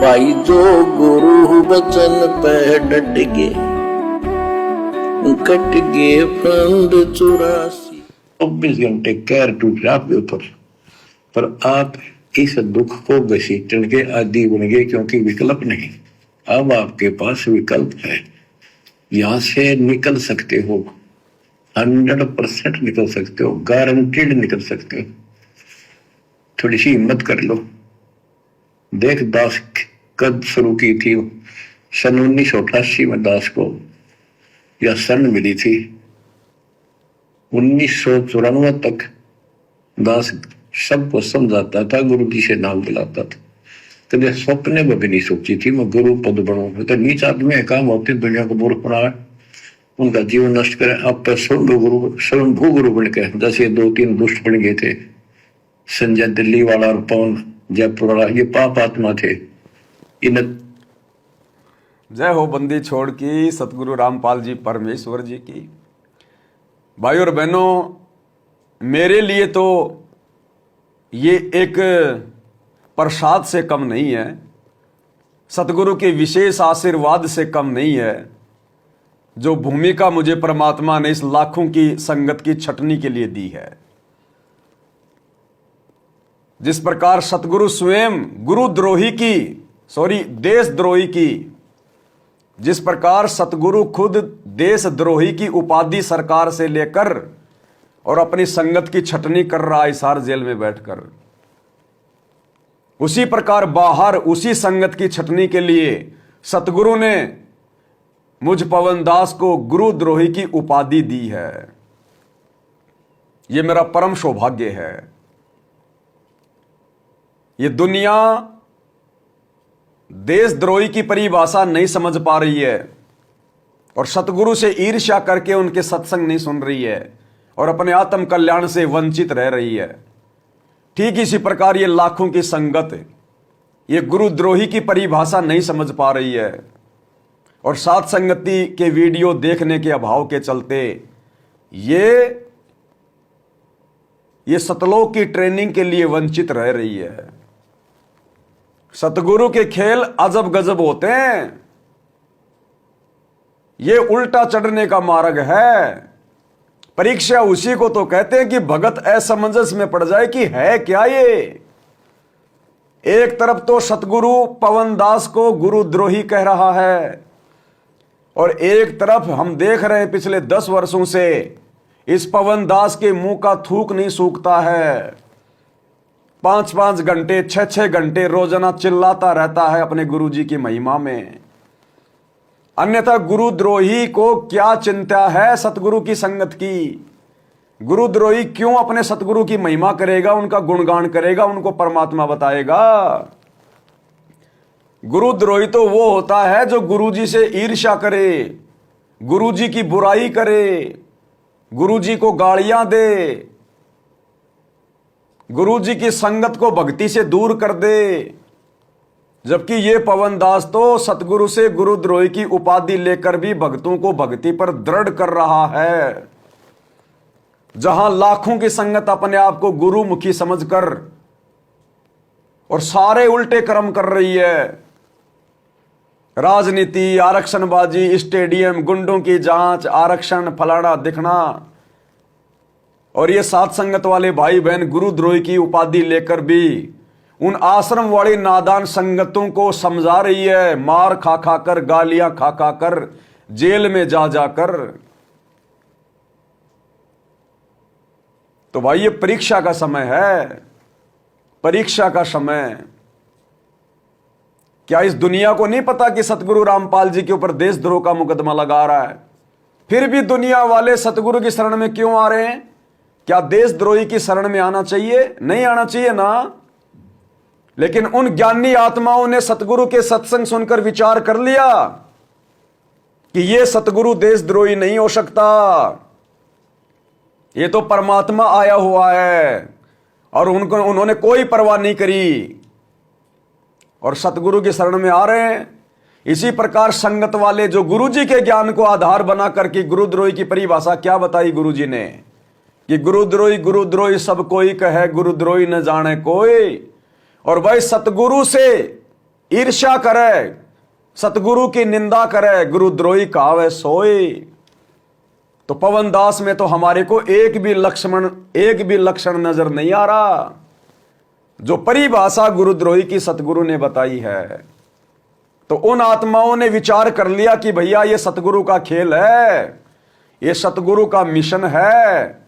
भाई जो गुरु बचन पे डट गए, कट गए फंद 84। 24 घंटे कैर टूट रहा आपके ऊपर, पर आप इस दुख को घसीटने के आदि बन गए, क्योंकि विकल्प नहीं। अब आपके पास विकल्प है, यहां से निकल सकते हो, 100% निकल सकते हो, गारंटेड निकल सकते हो। थोड़ी सी हिम्मत कर लो। देख, दास कब शुरू की थी? सन 1988 में दास को यह सन मिली थी। 1994 तक दास सबको समझाता था, गुरु जी से नाम दिलाता था। कभी स्वप्ने में भी नहीं सोची थी मैं गुरु पद बनूं। तो नीच आदमी काम होते दुनिया को मूर्ख बनाए, उनका जीवन नष्ट करे। आप स्वयंभू गुरु बन के, जैसे 2-3 दुष्ट बन गए थे, संजय दिल्ली वाला और पवन जयपुर वाला, ये पाप आत्मा थे। इन जय हो बंदी छोड़ की सतगुरु रामपाल जी परमेश्वर जी की। भाई और बहनों, मेरे लिए तो ये एक प्रसाद से कम नहीं है, सतगुरु के विशेष आशीर्वाद से कम नहीं है, जो भूमिका मुझे परमात्मा ने इस लाखों की संगत की छटनी के लिए दी है। जिस प्रकार सतगुरु स्वयं देशद्रोही की, जिस प्रकार सतगुरु खुद देशद्रोही की उपाधि सरकार से लेकर और अपनी संगत की छटनी कर रहा है हिसार जेल में बैठकर, उसी प्रकार बाहर उसी संगत की छटनी के लिए सतगुरु ने मुझ पवन दास को गुरुद्रोही की उपाधि दी है। यह मेरा परम सौभाग्य है। ये दुनिया देशद्रोही की परिभाषा नहीं समझ पा रही है और सतगुरु से ईर्ष्या करके उनके सत्संग नहीं सुन रही है और अपने आत्म कल्याण से वंचित रह रही है। ठीक इसी प्रकार ये लाखों की संगत ये गुरुद्रोही की परिभाषा नहीं समझ पा रही है और साथ संगति के वीडियो देखने के अभाव के चलते ये सतलोक की ट्रेनिंग के लिए वंचित रह रही है। सतगुरु के खेल अजब गजब होते हैं। ये उल्टा चढ़ने का मार्ग है। परीक्षा उसी को तो कहते हैं कि भगत असमंजस में पड़ जाए कि है क्या ये। एक तरफ तो सतगुरु पवन दास को गुरुद्रोही कह रहा है और एक तरफ हम देख रहे हैं पिछले 10 वर्षों से इस पवन दास के मुंह का थूक नहीं सूखता है। 5-5 घंटे 6-6 घंटे रोजाना चिल्लाता रहता है अपने गुरुजी की महिमा में। अन्यथा गुरुद्रोही को क्या चिंता है सतगुरु की संगत की? गुरुद्रोही क्यों अपने सतगुरु की महिमा करेगा, उनका गुणगान करेगा, उनको परमात्मा बताएगा? गुरुद्रोही तो वो होता है जो गुरुजी से ईर्ष्या करे, गुरुजी की बुराई करे, गुरुजी को गालियां दे, गुरुजी की संगत को भक्ति से दूर कर दे। जबकि ये पवन दास तो सतगुरु से गुरुद्रोही की उपाधि लेकर भी भक्तों को भक्ति पर दृढ़ कर रहा है। जहां लाखों की संगत अपने आप को गुरुमुखी समझकर और सारे उल्टे कर्म कर रही है। राजनीति, आरक्षणबाजी, स्टेडियम, गुंडों की जांच, आरक्षण, फलाना दिखना, और ये साथ संगत वाले भाई बहन गुरुद्रोही की उपाधि लेकर भी उन आश्रम वाली नादान संगतों को समझा रही है, मार खा खा कर, गालियां खा खा कर, जेल में जा जाकर। तो भाई ये परीक्षा का समय है, परीक्षा का समय। क्या इस दुनिया को नहीं पता कि सतगुरु रामपाल जी के ऊपर देशद्रोह का मुकदमा लगा रहा है? फिर भी दुनिया वाले सतगुरु की शरण में क्यों आ रहे हैं? क्या देशद्रोही की शरण में आना चाहिए? नहीं आना चाहिए ना। लेकिन उन ज्ञानी आत्माओं ने सतगुरु के सत्संग सुनकर विचार कर लिया कि यह सतगुरु देशद्रोही नहीं हो सकता, यह तो परमात्मा आया हुआ है, और उन्होंने कोई परवाह नहीं करी और सतगुरु की शरण में आ रहे हैं। इसी प्रकार संगत वाले जो गुरुजी के ज्ञान को आधार बना करके गुरुद्रोही की परिभाषा क्या बताई गुरुजी ने कि गुरुद्रोही सब कोई कहे, गुरुद्रोही न जाने कोई। और भाई सतगुरु से ईर्ष्या करे, सतगुरु की निंदा करे, गुरुद्रोही कहावे सोए। तो पवन दास में तो हमारे को एक भी लक्षण नजर नहीं आ रहा जो परिभाषा गुरुद्रोही की सतगुरु ने बताई है। तो उन आत्माओं ने विचार कर लिया कि भैया ये सतगुरु का खेल है, ये सतगुरु का मिशन है।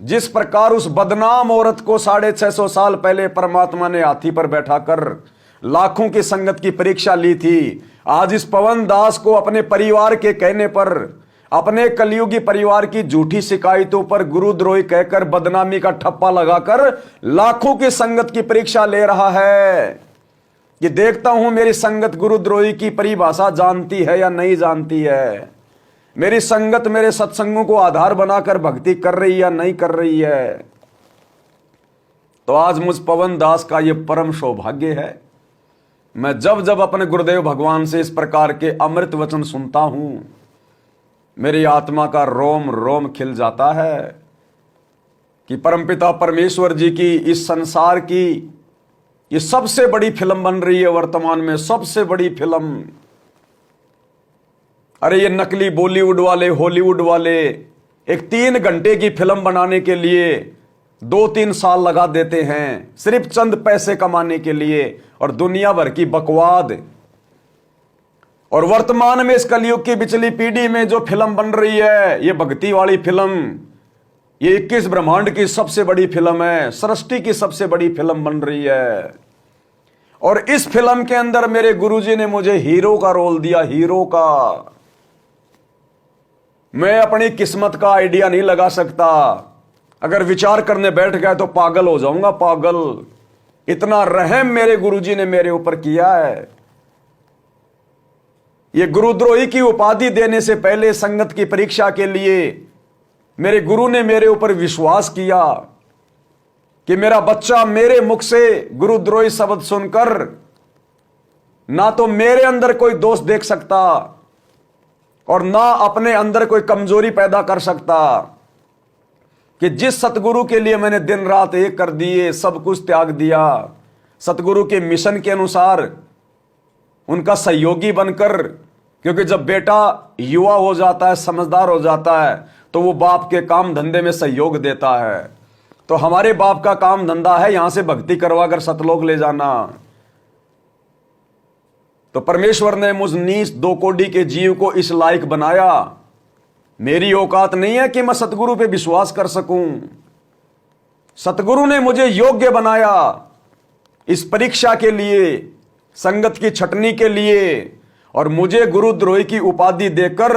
जिस प्रकार उस बदनाम औरत को 650 साल पहले परमात्मा ने हाथी पर बैठाकर लाखों की संगत की परीक्षा ली थी, आज इस पवन दास को अपने परिवार के कहने पर, अपने कलयुगी परिवार की झूठी शिकायतों पर गुरुद्रोही कहकर बदनामी का ठप्पा लगाकर लाखों की संगत की परीक्षा ले रहा है कि देखता हूं मेरी संगत गुरुद्रोही की परिभाषा जानती है या नहीं जानती है, मेरी संगत मेरे सत्संगों को आधार बनाकर भक्ति कर रही या नहीं कर रही है। तो आज मुझ पवन दास का यह परम सौभाग्य है, मैं जब जब अपने गुरुदेव भगवान से इस प्रकार के अमृत वचन सुनता हूं, मेरी आत्मा का रोम रोम खिल जाता है कि परमपिता परमेश्वर जी की इस संसार की ये सबसे बड़ी फिल्म बन रही है वर्तमान में, सबसे बड़ी फिल्म। अरे ये नकली बॉलीवुड वाले, हॉलीवुड वाले एक 3 घंटे की फिल्म बनाने के लिए 2-3 साल लगा देते हैं सिर्फ चंद पैसे कमाने के लिए, और दुनिया भर की बकवाद। और वर्तमान में इस कलयुग की पिछली पीढ़ी में जो फिल्म बन रही है, ये भक्ति वाली फिल्म, ये 21 ब्रह्मांड की सबसे बड़ी फिल्म है, सृष्टि की सबसे बड़ी फिल्म बन रही है। और इस फिल्म के अंदर मेरे गुरुजी ने मुझे हीरो का रोल दिया, हीरो का। मैं अपनी किस्मत का आइडिया नहीं लगा सकता, अगर विचार करने बैठ गया तो पागल हो जाऊंगा, पागल। इतना रहम मेरे गुरुजी ने मेरे ऊपर किया है। ये गुरुद्रोही की उपाधि देने से पहले संगत की परीक्षा के लिए मेरे गुरु ने मेरे ऊपर विश्वास किया कि मेरा बच्चा मेरे मुख से गुरुद्रोही शब्द सुनकर ना तो मेरे अंदर कोई दोष देख सकता और ना अपने अंदर कोई कमजोरी पैदा कर सकता, कि जिस सतगुरु के लिए मैंने दिन रात एक कर दिए, सब कुछ त्याग दिया, सतगुरु के मिशन के अनुसार उनका सहयोगी बनकर, क्योंकि जब बेटा युवा हो जाता है, समझदार हो जाता है, तो वो बाप के काम धंधे में सहयोग देता है। तो हमारे बाप का काम धंधा है यहां से भक्ति करवाकर सतलोक ले जाना। तो परमेश्वर ने मुझ नीच 2 कोड़ी के जीव को इस लायक बनाया। मेरी औकात नहीं है कि मैं सतगुरु पे विश्वास कर सकूं। सतगुरु ने मुझे योग्य बनाया इस परीक्षा के लिए, संगत की छटनी के लिए, और मुझे गुरुद्रोही की उपाधि देकर,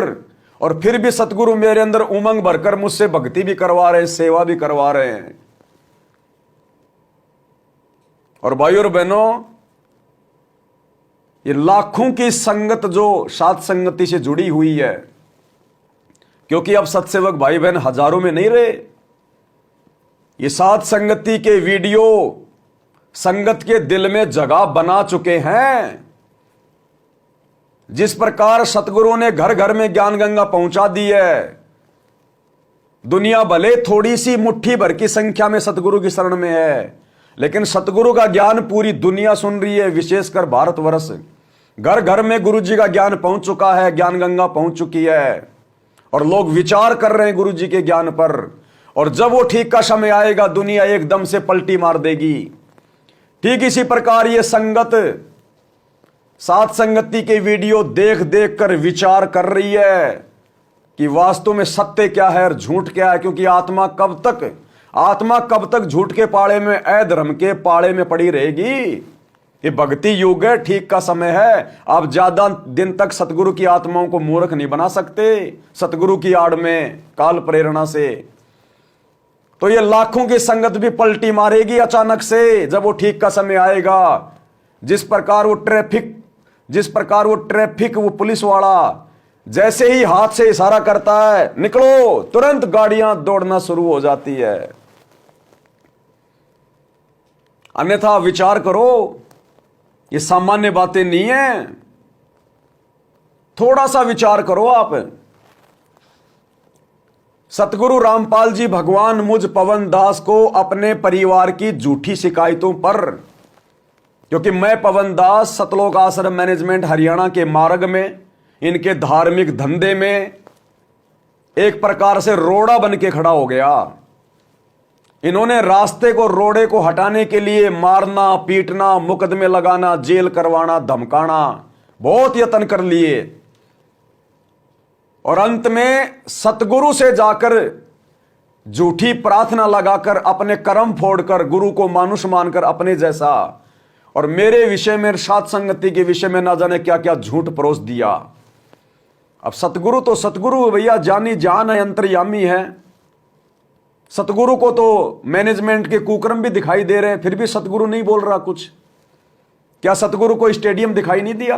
और फिर भी सतगुरु मेरे अंदर उमंग भरकर मुझसे भक्ति भी करवा रहे हैं, सेवा भी करवा रहे हैं। और भाइयों और बहनों, ये लाखों की संगत जो सात संगति से जुड़ी हुई है, क्योंकि अब सत्सेवक भाई बहन हजारों में नहीं रहे। ये सात संगति के वीडियो संगत के दिल में जगह बना चुके हैं। जिस प्रकार सतगुरु ने घर घर में ज्ञान गंगा पहुंचा दी है, दुनिया भले थोड़ी सी मुट्ठी भर की संख्या में सतगुरु की शरण में है, लेकिन सतगुरु का ज्ञान पूरी दुनिया सुन रही है, विशेषकर भारतवर्ष। घर घर में गुरु जी का ज्ञान पहुंच चुका है, ज्ञान गंगा पहुंच चुकी है, और लोग विचार कर रहे हैं गुरु जी के ज्ञान पर। और जब वो ठीक का समय आएगा, दुनिया एकदम से पलटी मार देगी। ठीक इसी प्रकार ये संगत सात संगति के वीडियो देख देख कर विचार कर रही है कि वास्तव में सत्य क्या है और झूठ क्या है, क्योंकि आत्मा कब तक झूठ के पाड़े में, अधर्म के पाड़े में पड़ी रहेगी। ये भक्ति युग है, ठीक का समय है। आप ज्यादा दिन तक सतगुरु की आत्माओं को मूर्ख नहीं बना सकते, सतगुरु की आड़ में काल प्रेरणा से। तो ये लाखों की संगत भी पलटी मारेगी अचानक से, जब वो ठीक का समय आएगा। जिस प्रकार वो ट्रैफिक वो पुलिस वाला जैसे ही हाथ से इशारा करता है, निकलो, तुरंत गाड़ियां दौड़ना शुरू हो जाती है। अन्यथा विचार करो, ये सामान्य बातें नहीं है। थोड़ा सा विचार करो आप। सतगुरु रामपाल जी भगवान मुझ पवन दास को अपने परिवार की झूठी शिकायतों पर क्योंकि मैं पवन दास सतलोक आश्रम मैनेजमेंट हरियाणा के मार्ग में, इनके धार्मिक धंधे में एक प्रकार से रोड़ा बन के खड़ा हो गया। इन्होंने रास्ते को, रोड़े को हटाने के लिए मारना, पीटना, मुकदमे लगाना, जेल करवाना, धमकाना, बहुत यत्न कर लिए और अंत में सतगुरु से जाकर झूठी प्रार्थना लगाकर, अपने कर्म फोड़कर, गुरु को मानुष मानकर अपने जैसा और मेरे विषय में, सात संगति के विषय में ना जाने क्या क्या झूठ परोस दिया। अब सतगुरु तो सतगुरु भैया, जानी जान है, अंतर्यामी है। सतगुरु को तो मैनेजमेंट के कुकर्म भी दिखाई दे रहे हैं, फिर भी सतगुरु नहीं बोल रहा कुछ। क्या सतगुरु को स्टेडियम दिखाई नहीं दिया?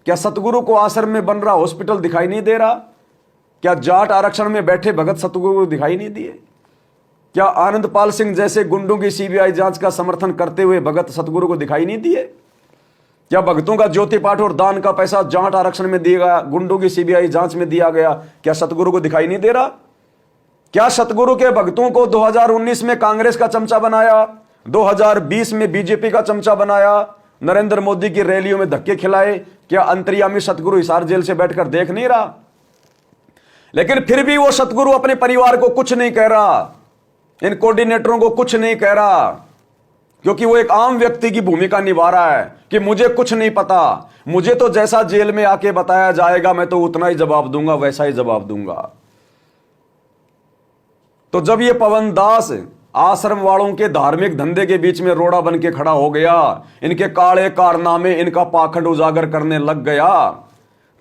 क्या सतगुरु को आश्रम में बन रहा हॉस्पिटल दिखाई नहीं दे रहा? क्या जाट आरक्षण में बैठे भगत सतगुरु को दिखाई नहीं दिए? क्या आनंदपाल सिंह जैसे गुंडों की सीबीआई जांच का समर्थन करते हुए भगत सतगुरु को दिखाई नहीं दिए? क्या भक्तों का ज्योति पाठ और दान का पैसा जाट आरक्षण में दिया गया, गुंडों की सीबीआई जांच में दिया गया? क्या सतगुरु को दिखाई नहीं दे रहा? क्या सतगुरु के भक्तों को 2019 में कांग्रेस का चमचा बनाया, 2020 में बीजेपी का चमचा बनाया, नरेंद्र मोदी की रैलियों में धक्के खिलाए? क्या अंतर्यामी सतगुरु हिसार जेल से बैठकर देख नहीं रहा? लेकिन फिर भी वो सतगुरु अपने परिवार को कुछ नहीं कह रहा, इन कोऑर्डिनेटरों को कुछ नहीं कह रहा, क्योंकि वो एक आम व्यक्ति की भूमिका निभा रहा है कि मुझे कुछ नहीं पता, मुझे तो जैसा जेल में आके बताया जाएगा मैं तो उतना ही जवाब दूंगा, वैसा ही जवाब दूंगा। तो जब ये पवन दास आश्रम वालों के धार्मिक धंधे के बीच में रोड़ा बन के खड़ा हो गया, इनके काले कारनामे, इनका पाखंड उजागर करने लग गया,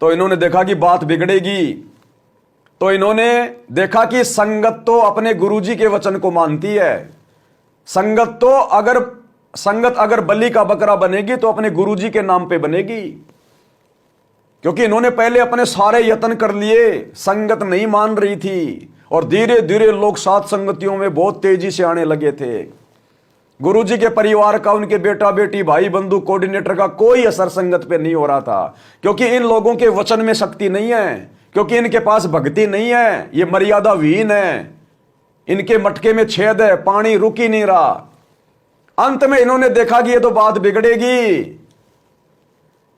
तो इन्होंने देखा कि बात बिगड़ेगी। तो इन्होंने देखा कि संगत तो अपने गुरुजी के वचन को मानती है। संगत अगर बलि का बकरा बनेगी तो अपने गुरुजी के नाम पे बनेगी। क्योंकि इन्होंने पहले अपने सारे यत्न कर लिए, संगत नहीं मान रही थी और धीरे धीरे लोग सात संगतियों में बहुत तेजी से आने लगे थे। गुरुजी के परिवार का, उनके बेटा बेटी, भाई बंधु, कोऑर्डिनेटर का कोई असर संगत पे नहीं हो रहा था, क्योंकि इन लोगों के वचन में शक्ति नहीं है, क्योंकि इनके पास भक्ति नहीं है, ये मर्यादा विहीन है, इनके मटके में छेद है, पानी रुक ही नहीं रहा। अंत में इन्होंने देखा कि ये तो बात बिगड़ेगी।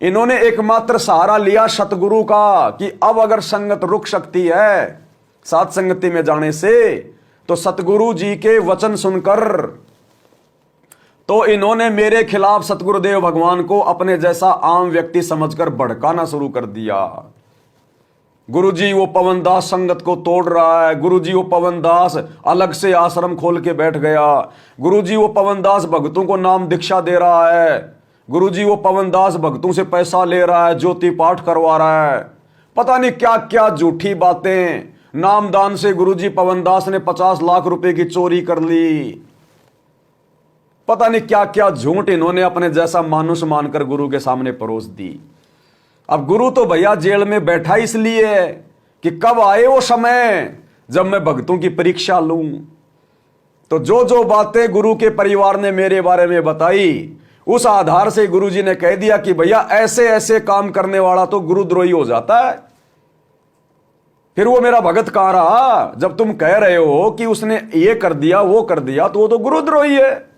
इन्होंने एकमात्र सहारा लिया सतगुरु का कि अब अगर संगत रुक सकती है सात संगति में जाने से, तो सतगुरु जी के वचन सुनकर तो इन्होंने मेरे खिलाफ सतगुरुदेव भगवान को अपने जैसा आम व्यक्ति समझकर भड़काना शुरू कर दिया। गुरुजी वो पवन दास संगत को तोड़ रहा है, गुरुजी वो पवन दास अलग से आश्रम खोल के बैठ गया, गुरुजी वो पवन दास भक्तों को नाम दीक्षा दे रहा है, गुरुजी वो पवन दास भक्तों से पैसा ले रहा है, ज्योति पाठ करवा रहा है, पता नहीं क्या क्या झूठी बातें। नामदान से गुरुजी पवन दास ने 50 लाख रुपए की चोरी कर ली, पता नहीं क्या क्या झूठ इन्होंने अपने जैसा मानुष मानकर गुरु के सामने परोस दी। अब गुरु तो भैया जेल में बैठा इसलिए है कि कब आए वो समय जब मैं भक्तों की परीक्षा लूं। तो जो जो बातें गुरु के परिवार ने मेरे बारे में बताई, उस आधार से गुरुजी ने कह दिया कि भैया ऐसे ऐसे काम करने वाला तो गुरुद्रोही हो जाता है। फिर वो मेरा भगत कहां रहा? जब तुम कह रहे हो कि उसने ये कर दिया वो कर दिया, तो वो तो गुरुद्रोही है।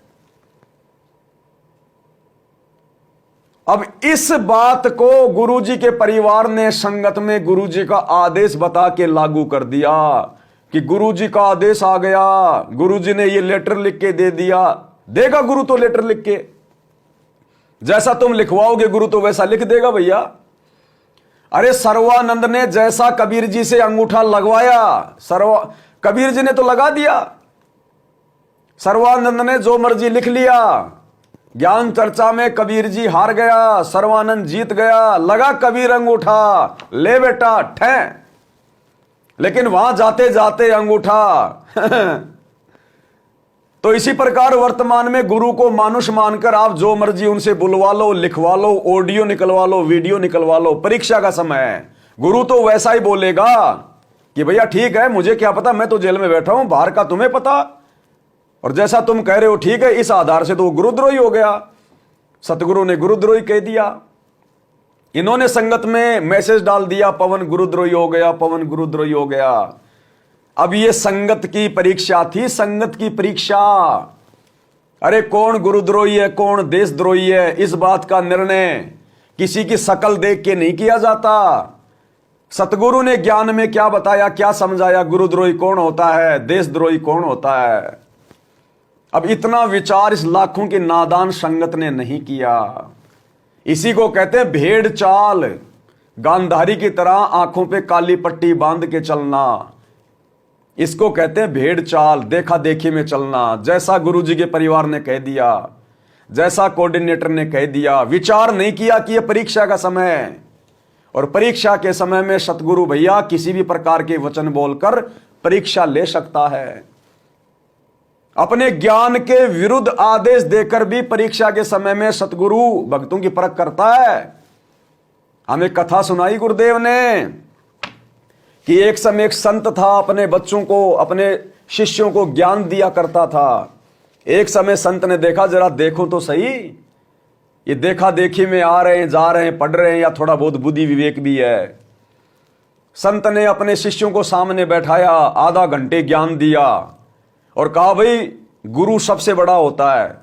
अब इस बात को गुरुजी के परिवार ने संगत में गुरुजी का आदेश बता के लागू कर दिया कि गुरुजी का आदेश आ गया, गुरुजी ने ये लेटर लिख के दे दिया। देगा गुरु तो लेटर लिख के, जैसा तुम लिखवाओगे गुरु तो वैसा लिख देगा भैया। अरे सर्वानंद ने जैसा कबीर जी से अंगूठा लगवाया, कबीर जी ने तो लगा दिया। सर्वानंद ने जो मर्जी लिख लिया। ज्ञान चर्चा में कबीर जी हार गया, सर्वानंद जीत गया, लगा कबीर अंगूठा, ले बेटा ठे। लेकिन वहां जाते जाते अंगूठा तो इसी प्रकार वर्तमान में गुरु को मानुष मानकर आप जो मर्जी उनसे बुलवा लो, लिखवा लो, ऑडियो निकलवा लो, वीडियो निकलवा लो। परीक्षा का समय है, गुरु तो वैसा ही बोलेगा कि भैया ठीक है, मुझे क्या पता, मैं तो जेल में बैठा हूं, बाहर का तुम्हें पता, और जैसा तुम कह रहे हो ठीक है। इस आधार से तो वो गुरुद्रोही हो गया, सतगुरु ने गुरुद्रोही कह दिया। इन्होंने संगत में मैसेज डाल दिया, पवन गुरुद्रोही हो गया, पवन गुरुद्रोही हो गया। अब ये संगत की परीक्षा थी, संगत की परीक्षा। अरे कौन गुरुद्रोही है, कौन देशद्रोही है, इस बात का निर्णय किसी की शकल देख के नहीं किया जाता। सतगुरु ने ज्ञान में क्या बताया, क्या समझाया, गुरुद्रोही कौन होता है, देशद्रोही कौन होता है। अब इतना विचार इस लाखों की नादान संगत ने नहीं किया। इसी को कहते हैं भेड़ चाल, गांधारी की तरह आंखों पे काली पट्टी बांध के चलना। इसको कहते हैं भेड़ चाल, देखा देखी में चलना। जैसा गुरुजी के परिवार ने कह दिया, जैसा कोऑर्डिनेटर ने कह दिया, विचार नहीं किया कि यह परीक्षा का समय है और परीक्षा के समय में सतगुरु भैया किसी भी प्रकार के वचन बोलकर परीक्षा ले सकता है। अपने ज्ञान के विरुद्ध आदेश देकर भी परीक्षा के समय में सतगुरु भक्तों की परख करता है। हमें कथा सुनाई गुरुदेव ने कि एक समय एक संत था, अपने बच्चों को, अपने शिष्यों को ज्ञान दिया करता था। एक समय संत ने देखा, जरा देखो तो सही, ये देखा देखी में आ रहे हैं, जा रहे हैं, पढ़ रहे हैं या थोड़ा बहुत बुद्धि विवेक भी है। संत ने अपने शिष्यों को सामने बैठाया, आधा घंटे ज्ञान दिया और कहा भाई गुरु सबसे बड़ा होता है,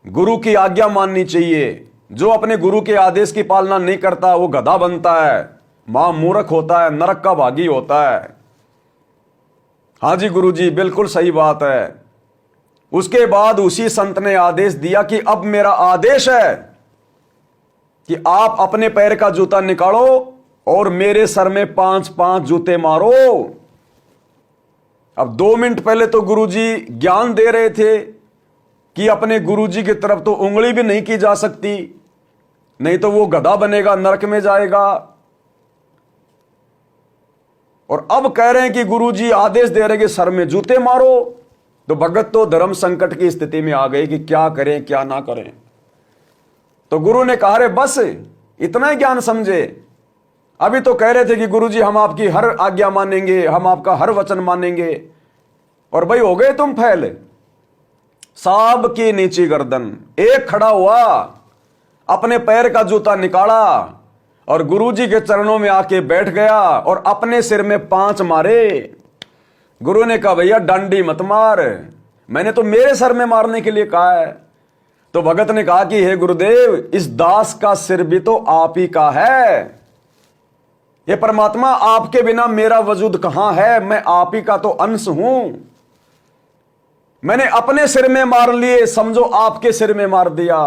गुरु की आज्ञा माननी चाहिए। जो अपने गुरु के आदेश की पालना नहीं करता वो गधा बनता है, महामूर्ख होता है, नरक का भागी होता है। हाँ जी गुरुजी, बिल्कुल सही बात है। उसके बाद उसी संत ने आदेश दिया कि अब मेरा आदेश है कि आप अपने पैर का जूता निकालो और मेरे सर में 5-5 जूते मारो। अब 2 मिनट पहले तो गुरुजी ज्ञान दे रहे थे कि अपने गुरुजी की तरफ तो उंगली भी नहीं की जा सकती, नहीं तो वो गधा बनेगा, नरक में जाएगा। और अब कह रहे हैं कि गुरुजी आदेश दे रहे हैं कि सर में जूते मारो। तो भगत तो धर्म संकट की स्थिति में आ गए कि क्या करें क्या ना करें। तो गुरु ने कहा रे बस इतना ही ज्ञान समझे। अभी तो कह रहे थे कि गुरुजी हम आपकी हर आज्ञा मानेंगे, हम आपका हर वचन मानेंगे, और भाई हो गए तुम फैल। साब की नीची गर्दन, एक खड़ा हुआ, अपने पैर का जूता निकाला और गुरुजी के चरणों में आके बैठ गया और अपने सिर में 5 मारे। गुरु ने कहा भैया डांडी मत मार, मैंने तो मेरे सर में मारने के लिए कहा है। तो भगत ने कहा कि हे गुरुदेव, इस दास का सिर भी तो आप ही का है। ये परमात्मा, आपके बिना मेरा वजूद कहां है, मैं आप ही का तो अंश हूं। मैंने अपने सिर में मार लिए, समझो आपके सिर में मार दिया।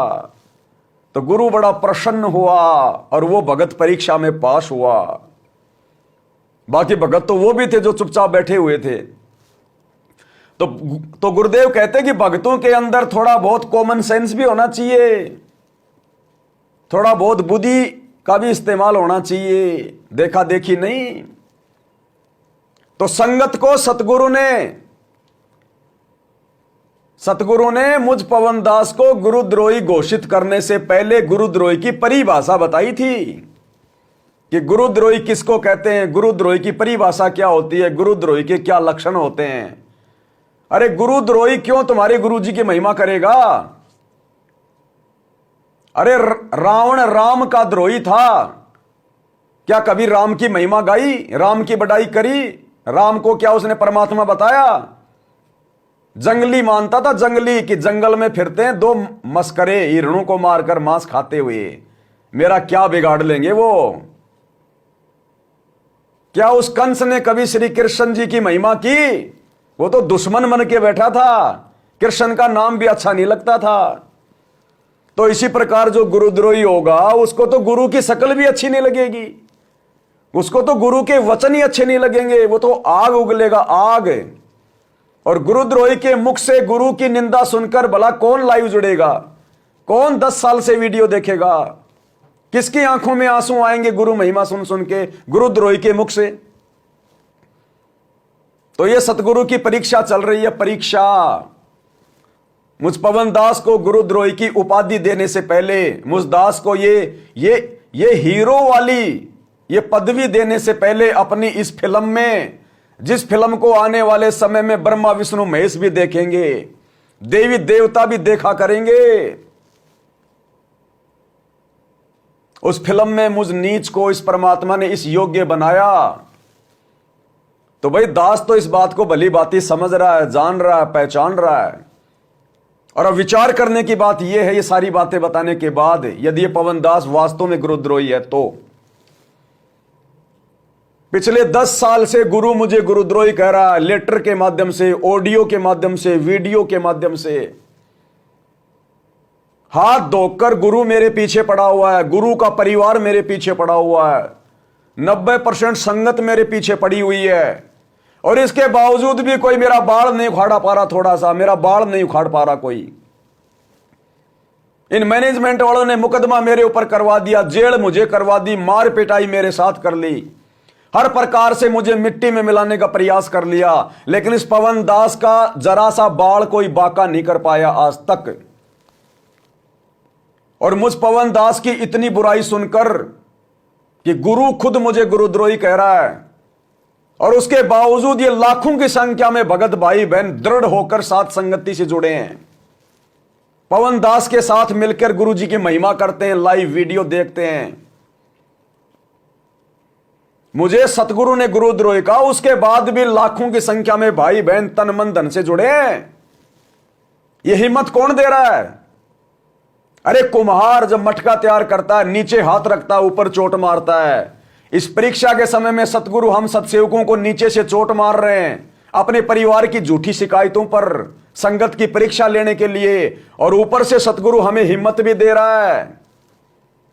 तो गुरु बड़ा प्रसन्न हुआ और वो भगत परीक्षा में पास हुआ। बाकी भगत तो वो भी थे जो चुपचाप बैठे हुए थे। तो गुरुदेव कहते हैं कि भक्तों के अंदर थोड़ा बहुत कॉमन सेंस भी होना चाहिए, थोड़ा बहुत बुद्धि का भी इस्तेमाल होना चाहिए, देखा देखी नहीं। तो संगत को सतगुरु ने मुझ पवन दास को गुरुद्रोही घोषित करने से पहले गुरुद्रोही की परिभाषा बताई थी कि गुरुद्रोही किसको कहते हैं, गुरुद्रोही की परिभाषा क्या होती है, गुरुद्रोही के क्या लक्षण होते हैं। अरे गुरुद्रोही क्यों तुम्हारे गुरुजी की महिमा करेगा? अरे रावण राम का द्रोही था, क्या कभी राम की महिमा गाई, राम की बड़ाई करी? राम को क्या उसने परमात्मा बताया? जंगली मानता था, जंगली, कि जंगल में फिरते हैं 2 मस्करे हिरणों को मारकर मांस खाते हुए, मेरा क्या बिगाड़ लेंगे वो। क्या उस कंस ने कभी श्री कृष्ण जी की महिमा की? वो तो दुश्मन बन के बैठा था, कृष्ण का नाम भी अच्छा नहीं लगता था। तो इसी प्रकार जो गुरुद्रोही होगा उसको तो गुरु की शकल भी अच्छी नहीं लगेगी, उसको तो गुरु के वचन ही अच्छे नहीं लगेंगे, वो तो आग उगलेगा, आग। और गुरुद्रोही के मुख से गुरु की निंदा सुनकर भला कौन लाइव जुड़ेगा, कौन 10 साल से वीडियो देखेगा, किसकी आंखों में आंसू आएंगे गुरु महिमा सुन सुन के गुरुद्रोही के मुख से। तो ये सतगुरु की परीक्षा चल रही है, परीक्षा। मुझ पवन दास को गुरुद्रोही की उपाधि देने से पहले, मुझ दास को ये हीरो वाली ये पदवी देने से पहले अपनी इस फिल्म में, जिस फिल्म को आने वाले समय में ब्रह्मा विष्णु महेश भी देखेंगे, देवी देवता भी देखा करेंगे, उस फिल्म में मुझ नीच को इस परमात्मा ने इस योग्य बनाया। तो भाई दास तो इस बात को भली भांति समझ रहा है, जान रहा है, पहचान रहा है। और अब विचार करने की बात यह है, ये सारी बातें बताने के बाद, यदि ये पवन दास वास्तव में गुरुद्रोही है तो पिछले 10 साल से गुरु मुझे गुरुद्रोही कह रहा है, लेटर के माध्यम से, ऑडियो के माध्यम से, वीडियो के माध्यम से। हाथ धोकर गुरु मेरे पीछे पड़ा हुआ है, गुरु का परिवार मेरे पीछे पड़ा हुआ है, 90% संगत मेरे पीछे पड़ी हुई है, और इसके बावजूद भी कोई मेरा बाल नहीं उखाड़ा पा रहा, थोड़ा सा मेरा बाल नहीं उखाड़ पा रहा कोई। इन मैनेजमेंट वालों ने मुकदमा मेरे ऊपर करवा दिया, जेल मुझे करवा दी, मार पिटाई मेरे साथ कर ली, हर प्रकार से मुझे मिट्टी में मिलाने का प्रयास कर लिया, लेकिन इस पवन दास का जरा सा बाल कोई बाका नहीं कर पाया आज तक। और मुझ पवन दास की इतनी बुराई सुनकर कि गुरु खुद मुझे गुरुद्रोही कह रहा है, और उसके बावजूद ये लाखों की संख्या में भगत भाई बहन दृढ़ होकर साथ संगति से जुड़े हैं, पवन दास के साथ मिलकर गुरु जी की महिमा करते हैं, लाइव वीडियो देखते हैं। मुझे सतगुरु ने गुरुद्रोही कहा, उसके बाद भी लाखों की संख्या में भाई बहन तन मन धन से जुड़े हैं। यह हिम्मत कौन दे रहा है? अरे कुम्हार जब मटका तैयार करता है, नीचे हाथ रखता है, ऊपर चोट मारता है। इस परीक्षा के समय में सतगुरु हम सत्सेवकों को नीचे से चोट मार रहे हैं, अपने परिवार की झूठी शिकायतों पर संगत की परीक्षा लेने के लिए, और ऊपर से सतगुरु हमें हिम्मत भी दे रहा है।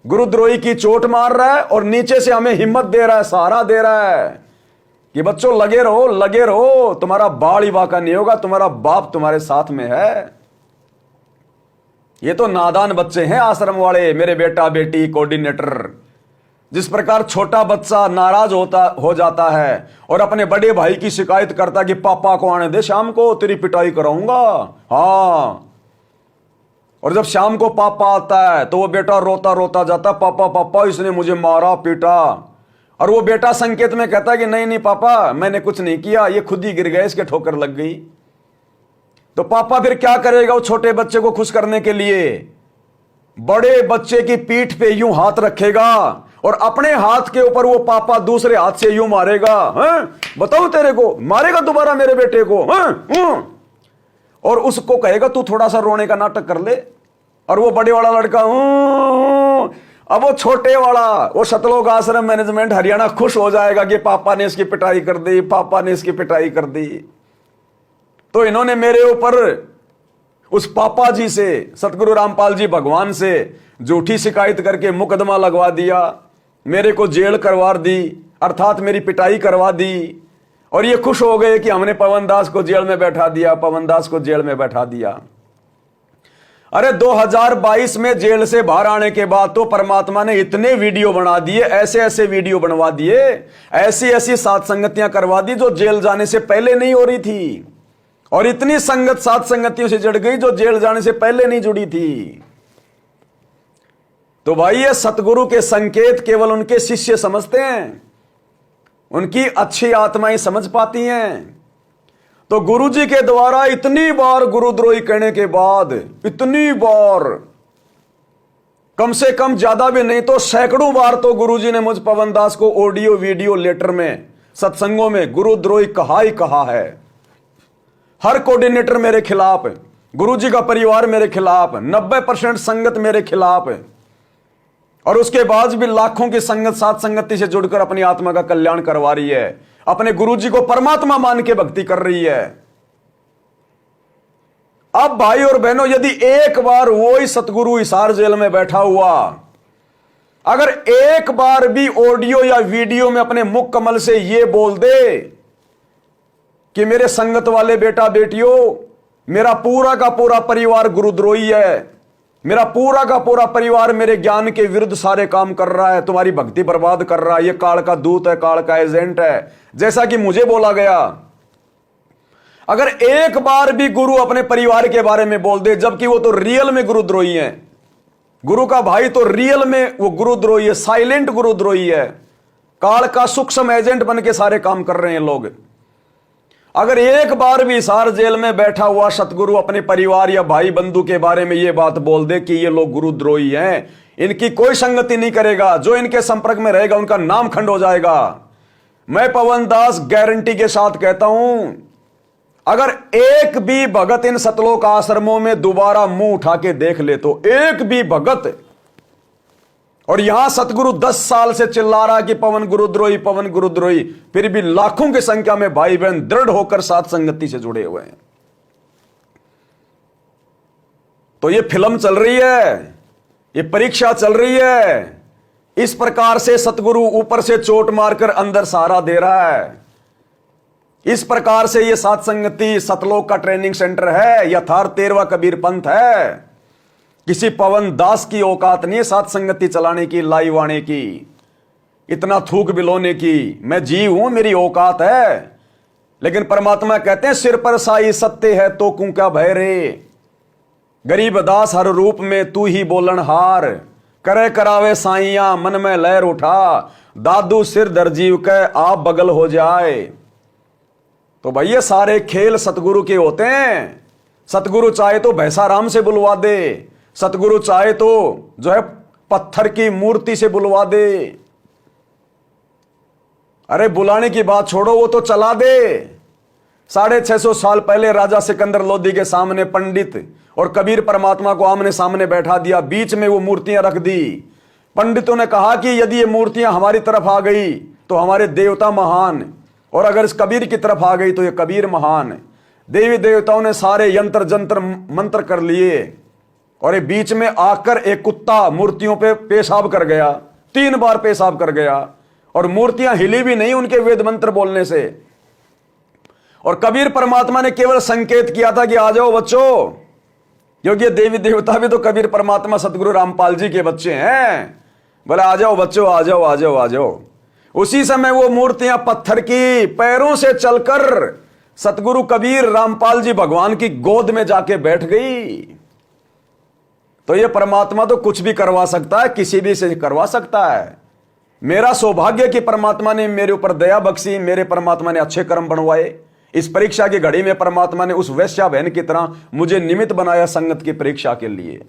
गुरुद्रोही की चोट मार रहा है और नीचे से हमें हिम्मत दे रहा है, सहारा दे रहा है कि बच्चों लगे रहो, लगे रहो, तुम्हारा बाल ही बाका नहीं होगा, तुम्हारा बाप तुम्हारे साथ में है। ये तो नादान बच्चे हैं आश्रम वाले, मेरे बेटा बेटी कोऑर्डिनेटर। जिस प्रकार छोटा बच्चा नाराज हो जाता है और अपने बड़े भाई की शिकायत करता कि पापा को आने दे, शाम को तेरी पिटाई कराऊंगा। हाँ, और जब शाम को पापा आता है तो वो बेटा रोता रोता जाता, पापा पापा इसने मुझे मारा पीटा। और वो बेटा संकेत में कहता है कि नहीं नहीं पापा, मैंने कुछ नहीं किया, ये खुद ही गिर गए, इसके ठोकर लग गई। तो पापा फिर क्या करेगा उस छोटे बच्चे को खुश करने के लिए? बड़े बच्चे की पीठ पे यूं हाथ रखेगा और अपने हाथ के ऊपर वो पापा दूसरे हाथ से यूं मारेगा। बताओ तेरे को मारेगा दोबारा मेरे बेटे को? और उसको कहेगा तू थोड़ा सा रोने का नाटक कर ले। और वो बड़े वाला लड़का अब वो छोटे वाला, वो सतलोक आश्रम मैनेजमेंट हरियाणा खुश हो जाएगा कि पापा ने इसकी पिटाई कर दी, पापा ने इसकी पिटाई कर दी। तो इन्होंने मेरे ऊपर उस पापा जी से, सतगुरु रामपाल जी भगवान से झूठी शिकायत करके मुकदमा लगवा दिया, मेरे को जेल करवा दी, अर्थात मेरी पिटाई करवा दी। और ये खुश हो गए कि हमने पवन दास को जेल में बैठा दिया, पवन दास को जेल में बैठा दिया। अरे 2022 में जेल से बाहर आने के बाद तो परमात्मा ने इतने वीडियो बना दिए, ऐसे ऐसे वीडियो बनवा दिए, ऐसी ऐसी सात संगतियां करवा दी जो जेल जाने से पहले नहीं हो रही थी। और इतनी संगत सात संगतियों से जुड़ गई जो जेल जाने से पहले नहीं जुड़ी थी। तो भाई ये सतगुरु के संकेत केवल उनके शिष्य समझते हैं, उनकी अच्छी आत्माएं समझ पाती हैं। तो गुरु जी के द्वारा इतनी बार गुरुद्रोही कहने के बाद, इतनी बार, कम से कम ज्यादा भी नहीं तो सैकड़ों बार तो गुरु जी ने मुझ पवन दास को ऑडियो वीडियो लेटर में, सत्संगों में गुरुद्रोही कहा ही कहा है। हर कोऑर्डिनेटर मेरे खिलाफ है, गुरु जी का परिवार मेरे खिलाफ है, 90% संगत मेरे खिलाफ है। और उसके बाद भी लाखों की संगत साथ संगति से जुड़कर अपनी आत्मा का कल्याण करवा रही है, अपने गुरु जी को परमात्मा मान के भक्ति कर रही है। अब भाई और बहनों, यदि एक बार वो ही सतगुरु हिसार जेल में बैठा हुआ, अगर एक बार भी ऑडियो या वीडियो में अपने मुख कमल से ये बोल दे कि मेरे संगत वाले बेटा बेटियों, मेरा पूरा का पूरा परिवार गुरुद्रोही है, मेरा पूरा का पूरा परिवार मेरे ज्ञान के विरुद्ध सारे काम कर रहा है, तुम्हारी भक्ति बर्बाद कर रहा है, ये काल का दूत है, काल का एजेंट है, जैसा कि मुझे बोला गया। अगर एक बार भी गुरु अपने परिवार के बारे में बोल दे, जबकि वो तो रियल में गुरुद्रोही है, गुरु का भाई तो रियल में वो गुरुद्रोही है, साइलेंट गुरुद्रोही है, काल का सूक्ष्म एजेंट बन के सारे काम कर रहे हैं लोग। अगर एक बार भी हिसार जेल में बैठा हुआ सतगुरु अपने परिवार या भाई बंधु के बारे में यह बात बोल दे कि ये लोग गुरुद्रोही हैं, इनकी कोई संगति नहीं करेगा, जो इनके संपर्क में रहेगा उनका नाम खंड हो जाएगा। मैं पवन दास गारंटी के साथ कहता हूं, अगर एक भी भगत इन सतलोक आश्रमों में दोबारा मुंह उठा के देख ले, तो एक भी भगत, और यहां सतगुरु 10 साल से चिल्ला रहा कि पवन गुरुद्रोही, पवन गुरुद्रोही, फिर भी लाखों की संख्या में भाई बहन दृढ़ होकर साथ संगति से जुड़े हुए हैं। तो ये फिल्म चल रही है, ये परीक्षा चल रही है। इस प्रकार से सतगुरु ऊपर से चोट मारकर अंदर सहारा दे रहा है। इस प्रकार से ये साथ संगति सतलोक का ट्रेनिंग सेंटर है, यथार्थ 13वां कबीर पंथ है। किसी पवन दास की औकात नहीं साथ संगति चलाने की, लाइव आने की, इतना थूक बिलोने की। मैं जीव हूं, मेरी औकात है। लेकिन परमात्मा कहते हैं सिर पर साई सत्य है तो कू क्या भय रे। गरीब दास हर रूप में तू ही बोलन हार, करे करावे साइया मन में लहर उठा, दादू सिर दरजीव के आप बगल हो जाए। तो भाई ये सारे खेल सतगुरु के होते हैं। सतगुरु चाहे तो भैंसाराम से बुलवा दे, सतगुरु चाहे तो जो है पत्थर की मूर्ति से बुलवा दे। अरे बुलाने की बात छोड़ो, वो तो चला दे। 650 साल पहले राजा सिकंदर लोदी के सामने पंडित और कबीर परमात्मा को आमने सामने बैठा दिया, बीच में वो मूर्तियां रख दी। पंडितों ने कहा कि यदि ये मूर्तियां हमारी तरफ आ गई तो हमारे देवता महान, और अगर इस कबीर की तरफ आ गई तो ये कबीर महान। देवी देवताओं ने सारे यंत्र जंत्र मंत्र कर लिए, और ये बीच में आकर एक कुत्ता मूर्तियों पे पेशाब कर गया, 3 बार पेशाब कर गया, और मूर्तियां हिली भी नहीं उनके वेद मंत्र बोलने से। और कबीर परमात्मा ने केवल संकेत किया था कि आ जाओ बच्चों, क्योंकि ये देवी देवता भी तो कबीर परमात्मा सतगुरु रामपाल जी के बच्चे हैं। बोले आ जाओ बच्चों, आ जाओ आ जाओ आ जाओ। उसी समय वो मूर्तियां पत्थर की पैरों से चलकर सतगुरु कबीर रामपाल जी भगवान की गोद में जाके बैठ गई। तो ये परमात्मा तो कुछ भी करवा सकता है, किसी भी से करवा सकता है। मेरा सौभाग्य कि परमात्मा ने मेरे ऊपर दया बख्शी, मेरे परमात्मा ने अच्छे कर्म बनवाए। इस परीक्षा की घड़ी में परमात्मा ने उस वैश्या बहन की तरह मुझे निमित्त बनाया संगत की परीक्षा के लिए।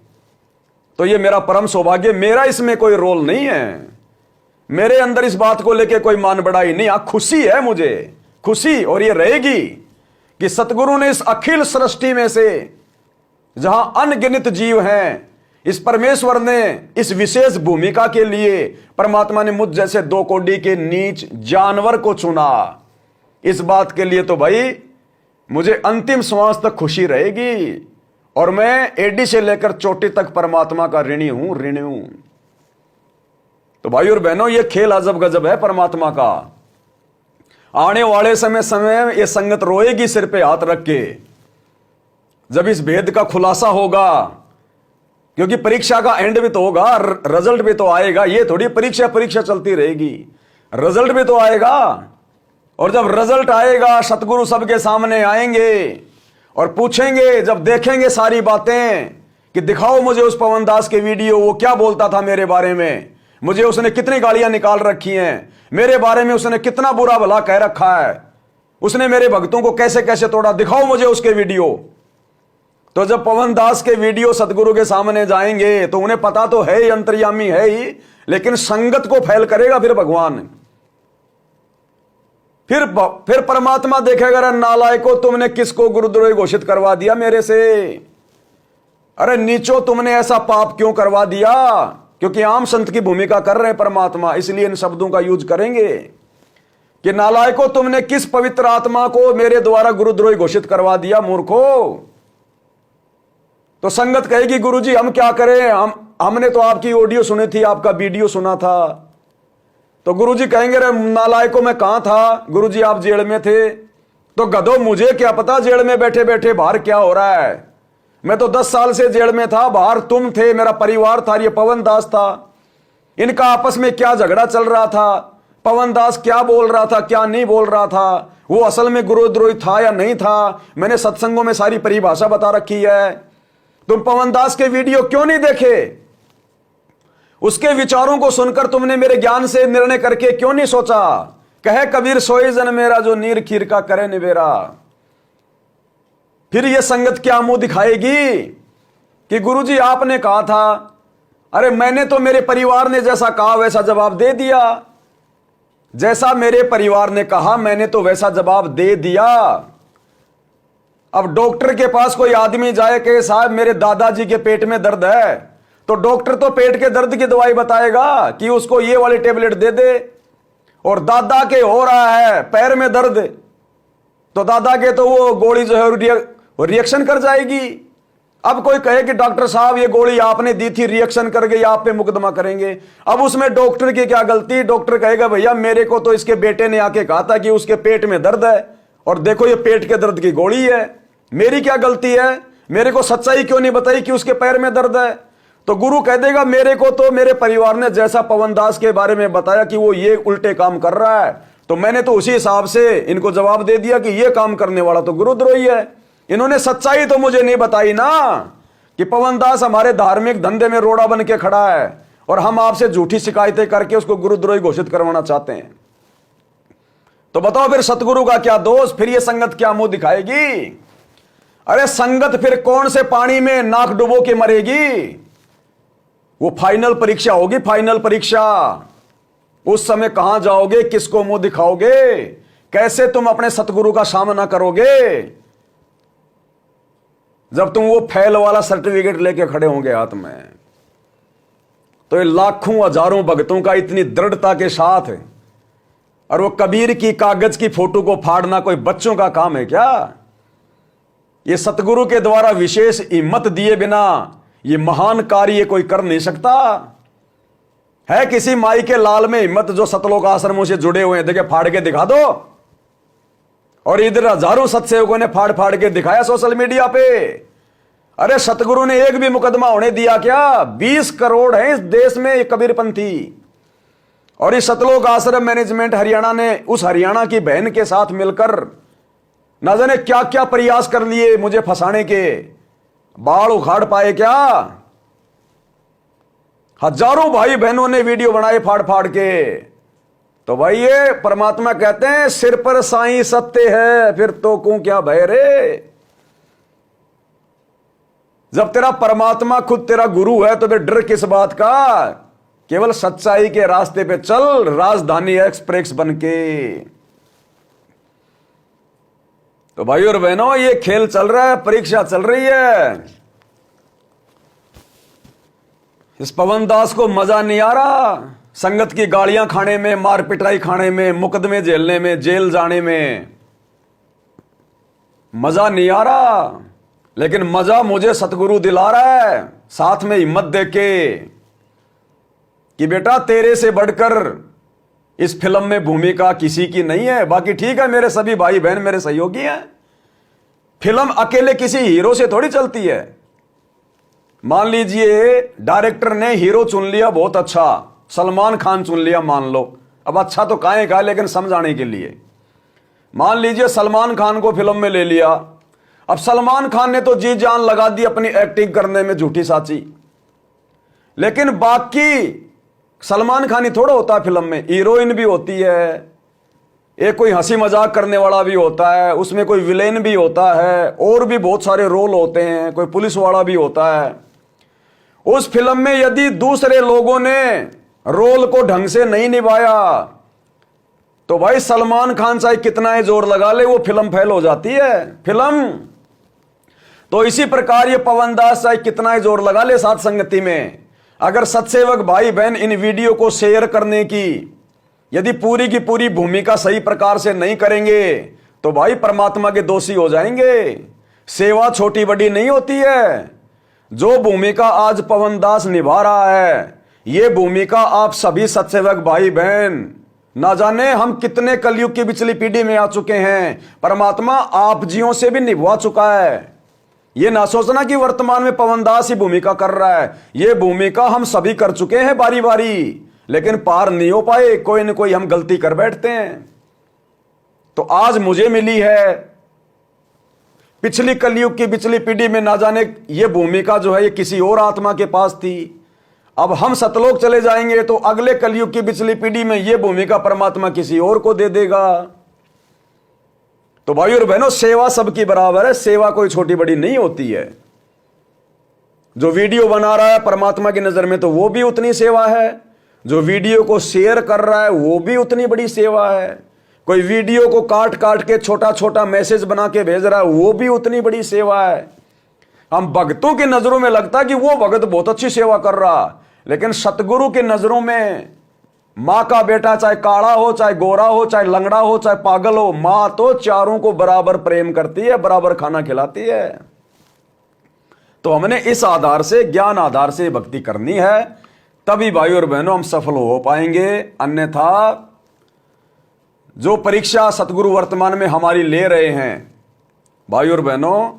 तो ये मेरा परम सौभाग्य, मेरा इसमें कोई रोल नहीं है, मेरे अंदर इस बात को लेके कोई मान बढ़ाई नहीं। खुशी है मुझे, खुशी, और ये रहेगी कि सतगुरु ने इस अखिल सृष्टि में से जहां अनगिनत जीव हैं, इस परमेश्वर ने इस विशेष भूमिका के लिए परमात्मा ने मुझ जैसे 2 कोड़ी के नीच जानवर को चुना। इस बात के लिए तो भाई मुझे अंतिम श्वास तक खुशी रहेगी, और मैं एडी से लेकर चोटी तक परमात्मा का ऋणी हूं, ऋणी हूं। तो भाई और बहनों, ये खेल अजब गजब है परमात्मा का। आने वाले समय ये संगत रोएगी सिर पे हाथ रख के, जब इस भेद का खुलासा होगा। क्योंकि परीक्षा का एंड भी तो होगा, रिजल्ट भी तो आएगा। ये थोड़ी परीक्षा चलती रहेगी, रिजल्ट भी तो आएगा। और जब रिजल्ट आएगा, सतगुरु सबके सामने आएंगे और पूछेंगे, जब देखेंगे सारी बातें, कि दिखाओ मुझे उस पवन दास के वीडियो, वो क्या बोलता था मेरे बारे में, मुझे उसने कितनी गालियां निकाल रखी हैं, मेरे बारे में उसने कितना बुरा भला कह रखा है, उसने मेरे भक्तों को कैसे कैसे तोड़ा, दिखाओ मुझे उसके वीडियो। तो जब पवन दास के वीडियो सतगुरु के सामने जाएंगे तो उन्हें पता तो है ही, अंतर्यामी है ही, लेकिन संगत को फैल करेगा फिर भगवान। फिर परमात्मा देखेगा, अरे नालायको, तुमने किसको गुरुद्रोही घोषित करवा दिया मेरे से। अरे नीचो, तुमने ऐसा पाप क्यों करवा दिया। क्योंकि आम संत की भूमिका कर रहे हैं परमात्मा, इसलिए इन शब्दों का यूज करेंगे कि नालायको, तुमने किस पवित्र आत्मा को मेरे द्वारा गुरुद्रोही घोषित करवा दिया मूर्खो। तो संगत कहेगी, गुरुजी हम क्या करें, हमने तो आपकी ऑडियो सुनी थी, आपका वीडियो सुना था। तो गुरुजी कहेंगे, रे नालायकों में कहां था गुरुजी, आप जेल में थे। तो गधो, मुझे क्या पता जेल में बैठे बैठे बाहर क्या हो रहा है। मैं तो 10 साल से जेल में था, बाहर तुम थे, मेरा परिवार था, ये पवन दास था। इनका आपस में क्या झगड़ा चल रहा था, पवन दास क्या बोल रहा था, क्या नहीं बोल रहा था, वो असल में गुरुद्रोही था या नहीं था, मैंने सत्संगों में सारी परिभाषा बता रखी है। तुम पवन दास के वीडियो क्यों नहीं देखे, उसके विचारों को सुनकर तुमने मेरे ज्ञान से निर्णय करके क्यों नहीं सोचा। कहे कबीर सोई जन मेरा, जो नीर खीर का करे निबेरा। फिर यह संगत क्या मुंह दिखाएगी कि गुरुजी आपने कहा था। अरे मैंने तो मेरे परिवार ने जैसा कहा वैसा जवाब दे दिया, जैसा मेरे परिवार ने कहा मैंने तो वैसा जवाब दे दिया। अब डॉक्टर के पास कोई आदमी जाए कि साहब मेरे दादाजी के पेट में दर्द है, तो डॉक्टर तो पेट के दर्द की दवाई बताएगा कि उसको ये वाली टेबलेट दे दे। और दादा के हो रहा है पैर में दर्द, तो दादा के तो वो गोली जो है रिएक्शन कर जाएगी। अब कोई कहे कि डॉक्टर साहब ये गोली आपने दी थी, रिएक्शन कर गई, आप पे मुकदमा करेंगे। अब उसमें डॉक्टर की क्या गलती? डॉक्टर कहेगा भैया मेरे को तो इसके बेटे ने आके कहा था कि उसके पेट में दर्द है, और देखो ये पेट के दर्द की गोली है, मेरी क्या गलती है? मेरे को सच्चाई क्यों नहीं बताई कि उसके पैर में दर्द है? तो गुरु कह देगा मेरे को तो मेरे परिवार ने जैसा पवन दास के बारे में बताया कि वो ये उल्टे काम कर रहा है, तो मैंने तो उसी हिसाब से इनको जवाब दे दिया कि ये काम करने वाला तो गुरुद्रोही है। इन्होंने सच्चाई तो मुझे नहीं बताई ना कि पवन दास हमारे धार्मिक धंधे में रोड़ा बन के खड़ा है और हम आपसे झूठी शिकायतें करके उसको गुरुद्रोही घोषित करवाना चाहते हैं। तो बताओ फिर सतगुरु का क्या दोष? फिर ये संगत क्या मुंह दिखाएगी? अरे संगत फिर कौन से पानी में नाक डुबो के मरेगी? वो फाइनल परीक्षा होगी, फाइनल परीक्षा। उस समय कहां जाओगे, किसको मुंह दिखाओगे, कैसे तुम अपने सतगुरु का सामना करोगे, जब तुम वो फैल वाला सर्टिफिकेट लेके खड़े होंगे हाथ में? तो ये लाखों हजारों भक्तों का इतनी दृढ़ता के साथ है, और वो कबीर की कागज की फोटो को फाड़ना कोई बच्चों का काम है क्या? ये सतगुरु के द्वारा विशेष हिम्मत दिए बिना ये महान कार्य कोई कर नहीं सकता। है किसी माई के लाल में हिम्मत जो सतलोक आश्रमों से जुड़े हुए हैं? देखे फाड़ के दिखा दो। और इधर हजारों सत्सेवकों ने फाड़ फाड़ के दिखाया सोशल मीडिया पे। अरे सतगुरु ने एक भी मुकदमा होने दिया क्या? 20 करोड़ है इस देश में ये कबीरपंथी। और इस सतलोक आश्रम मैनेजमेंट हरियाणा ने उस हरियाणा की बहन के साथ मिलकर ना जाने क्या क्या प्रयास कर लिए मुझे फंसाने के। बाल उखाड़ पाए क्या? हजारों भाई बहनों ने वीडियो बनाए फाड़ फाड़ के। तो भाई ये परमात्मा कहते हैं सिर पर साईं सत्य है, फिर तो कूं क्या भय रे। जब तेरा परमात्मा खुद तेरा गुरु है तो फिर डर किस बात का? केवल सच्चाई के रास्ते पे चल, राजधानी एक्सप्रेस बनके। तो भाई और बहनों ये खेल चल रहा है, परीक्षा चल रही है। इस पवन दास को मजा नहीं आ रहा संगत की गालियां खाने में, मार पिटाई खाने में, मुकदमे झेलने में, जेल जाने में मजा नहीं आ रहा। लेकिन मजा मुझे सतगुरु दिला रहा है, साथ में हिम्मत देके कि बेटा तेरे से बढ़कर इस फिल्म में भूमिका किसी की नहीं है। बाकी ठीक है, मेरे सभी भाई बहन मेरे सहयोगी हैं। फिल्म अकेले किसी हीरो से थोड़ी चलती है। मान लीजिए डायरेक्टर ने हीरो चुन लिया, बहुत अच्छा, सलमान खान चुन लिया मान लो। अब अच्छा तो काहे का, लेकिन समझाने के लिए मान लीजिए सलमान खान को फिल्म में ले लिया। अब सलमान खान ने तो जी जान लगा दी अपनी एक्टिंग करने में, झूठी साची। लेकिन बाकी सलमान खान ही थोड़ा होता है फिल्म में, हीरोइन भी होती है, एक कोई हंसी मजाक करने वाला भी होता है, उसमें कोई विलेन भी होता है, और भी बहुत सारे रोल होते हैं, कोई पुलिस वाला भी होता है। उस फिल्म में यदि दूसरे लोगों ने रोल को ढंग से नहीं निभाया तो भाई सलमान खान चाहे कितना ही जोर लगा ले, वो फिल्म फेल हो जाती है फिल्म। तो इसी प्रकार ये पवन दास चाहे कितना ही जोर लगा ले साथ संगति में, अगर सत्सेवक भाई बहन इन वीडियो को शेयर करने की यदि पूरी की पूरी भूमिका सही प्रकार से नहीं करेंगे तो भाई परमात्मा के दोषी हो जाएंगे। सेवा छोटी बड़ी नहीं होती है। जो भूमिका आज पवन दास निभा रहा है, ये भूमिका आप सभी सत्सेवक भाई बहन, ना जाने हम कितने कलयुग की पिछली पीढ़ी में आ चुके हैं, परमात्मा आप जियों से भी निभवा चुका है। ये ना सोचना कि वर्तमान में पवन दास ही भूमिका कर रहा है, ये भूमिका हम सभी कर चुके हैं बारी बारी, लेकिन पार नहीं हो पाए, कोई न कोई हम गलती कर बैठते हैं। तो आज मुझे मिली है, पिछली कलयुग की पिछली पीढ़ी में ना जाने ये भूमिका जो है ये किसी और आत्मा के पास थी। अब हम सतलोक चले जाएंगे तो अगले कलयुग की पिछली पीढ़ी में ये भूमिका परमात्मा किसी और को दे देगा। तो भाई और बहनों सेवा सबकी बराबर है, सेवा कोई छोटी बड़ी नहीं होती है। जो वीडियो बना रहा है परमात्मा की नजर में तो वो भी उतनी सेवा है, जो वीडियो को शेयर कर रहा है वो भी उतनी बड़ी सेवा है। कोई वीडियो को काट काट के छोटा छोटा मैसेज बना के भेज रहा है, वो भी उतनी बड़ी सेवा है। हम भक्तों की नजरों में लगता है कि वो भगत बहुत अच्छी सेवा कर रहा, लेकिन सतगुरु की नजरों में मां का बेटा चाहे काला हो, चाहे गोरा हो, चाहे लंगड़ा हो, चाहे पागल हो, मां तो चारों को बराबर प्रेम करती है, बराबर खाना खिलाती है। तो हमने इस आधार से, ज्ञान आधार से भक्ति करनी है, तभी भाई और बहनों हम सफल हो पाएंगे। अन्यथा जो परीक्षा सतगुरु वर्तमान में हमारी ले रहे हैं भाई और बहनों,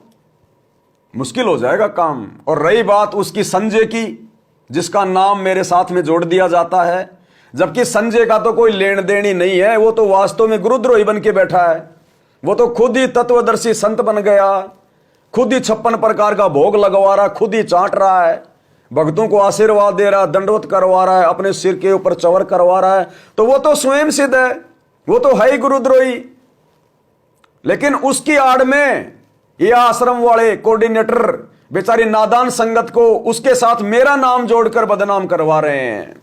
मुश्किल हो जाएगा काम। और रही बात उसकी संजय की, जिसका नाम मेरे साथ में जोड़ दिया जाता है, जबकि संजय का तो कोई लेन देन ही नहीं है, वो तो वास्तव में गुरुद्रोही बन के बैठा है। वो तो खुद ही तत्वदर्शी संत बन गया, खुद ही 56 प्रकार का भोग लगवा रहा, खुद ही चाट रहा है, भक्तों को आशीर्वाद दे रहा है, दंडवत करवा रहा है, अपने सिर के ऊपर चवर करवा रहा है। तो वो तो स्वयं सिद्ध है, वो तो है ही गुरुद्रोही। लेकिन उसकी आड़ में ये आश्रम वाले कोऑर्डिनेटर बेचारी नादान संगत को उसके साथ मेरा नाम जोड़कर बदनाम करवा रहे हैं।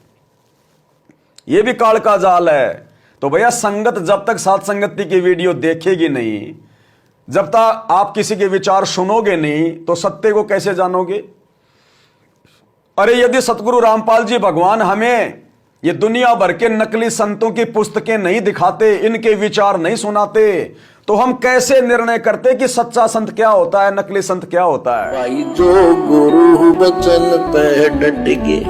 ये भी काल का जाल है। तो भैया संगत जब तक साथ संगति की वीडियो देखेगी नहीं, जब तक आप किसी के विचार सुनोगे नहीं, तो सत्य को कैसे जानोगे? अरे यदि सतगुरु रामपाल जी भगवान हमें ये दुनिया भर के नकली संतों की पुस्तकें नहीं दिखाते, इनके विचार नहीं सुनाते, तो हम कैसे निर्णय करते कि सच्चा संत क्या होता है, नकली संत क्या होता है? भाई जो गुरु बचन पे डट गए,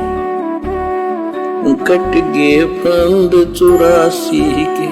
कट गए फंद 84 के।